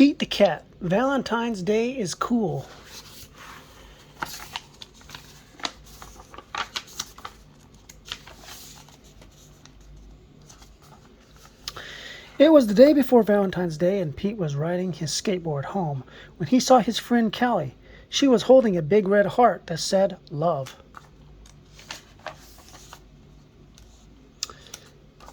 Pete the cat. Valentine's Day is cool. It was the day before Valentine's Day, and Pete was riding his skateboard home when he saw his friend Callie. She was holding a big red heart that said love.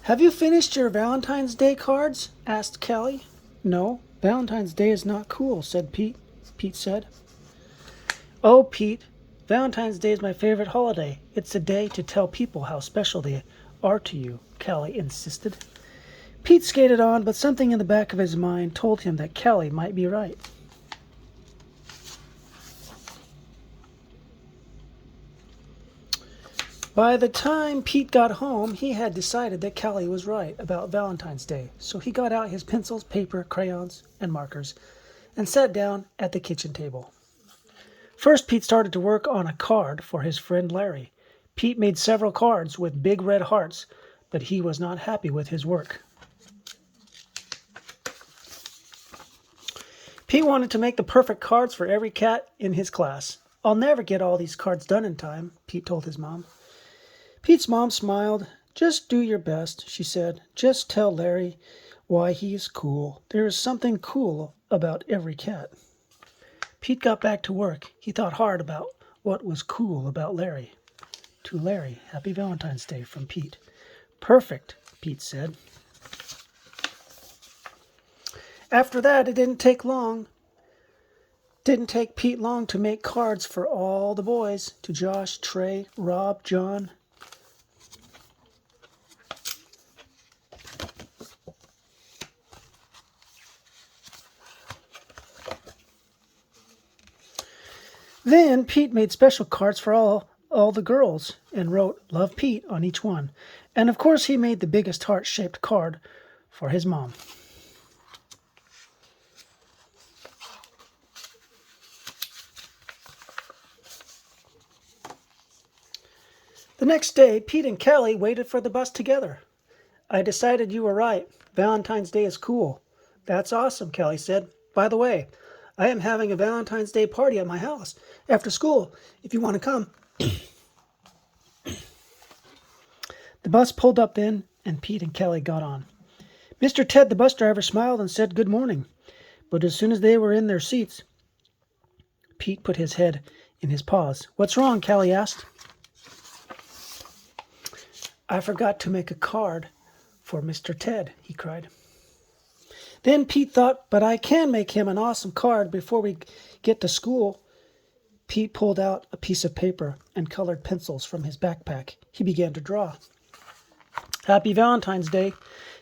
"Have you finished your Valentine's Day cards?" asked Callie. "No, Valentine's Day is not cool," said Pete. Pete said. "Oh, Pete, Valentine's Day is my favorite holiday. It's a day to tell people how special they are to you," Callie insisted. Pete skated on, but something in the back of his mind told him that Callie might be right. By the time Pete got home, he had decided that Callie was right about Valentine's Day, so he got out his pencils, paper, crayons, and markers, and sat down at the kitchen table. First, Pete started to work on a card for his friend Larry. Pete made several cards with big red hearts, but he was not happy with his work. Pete wanted to make the perfect cards for every cat in his class. "I'll never get all these cards done in time," Pete told his mom. Pete's mom smiled. "Just do your best," she said. "Just tell Larry why he is cool. There is something cool about every cat." Pete got back to work. He thought hard about what was cool about Larry. To Larry, Happy Valentine's Day from Pete. "Perfect," Pete said. After that, it didn't take Pete long to make cards for all the boys, to Josh, Trey, Rob, John. Then Pete made special cards for all the girls and wrote "Love Pete" on each one. And of course he made the biggest heart-shaped card for his mom. The next day, Pete and Callie waited for the bus together. "I decided you were right. Valentine's Day is cool." "That's awesome," Callie said. "By the way, I am having a Valentine's Day party at my house after school, if you want to come." The bus pulled up then, and Pete and Callie got on. Mr. Ted, the bus driver, smiled and said good morning. But as soon as they were in their seats, Pete put his head in his paws. "What's wrong?" Callie asked. "I forgot to make a card for Mr. Ted," he cried. Then Pete thought, "But I can make him an awesome card before we get to school." Pete pulled out a piece of paper and colored pencils from his backpack. He began to draw. "Happy Valentine's Day.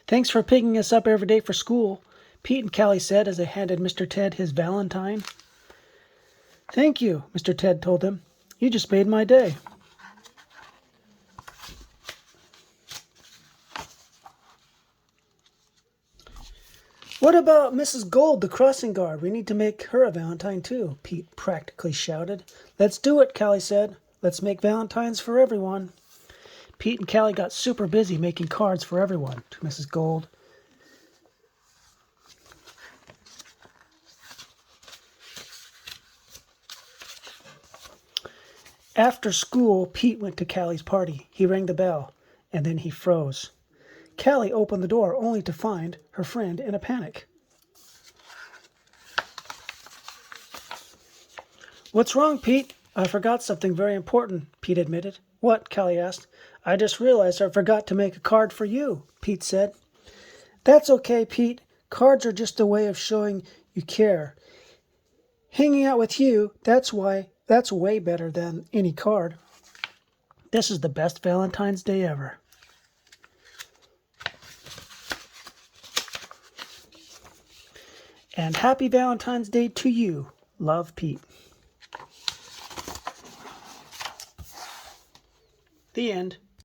Thanks for picking us up every day for school," Pete and Callie said as they handed Mr. Ted his Valentine. "Thank you," Mr. Ted told them. "You just made my day." "What about Mrs. Gold, the crossing guard? We need to make her a Valentine too," Pete practically shouted. "Let's do it," Callie said. "Let's make Valentines for everyone." Pete and Callie got super busy making cards for everyone. To Mrs. Gold, after school, Pete went to Callie's party. He rang the bell, and then he froze. Callie opened the door only to find her friend in a panic. "What's wrong, Pete?" "I forgot something very important," Pete admitted. "What?" Callie asked. "I just realized I forgot to make a card for you," Pete said. "That's okay, Pete. Cards are just a way of showing you care. Hanging out with you, that's way better than any card. This is the best Valentine's Day ever." And Happy Valentine's Day to you. Love, Pete. The end.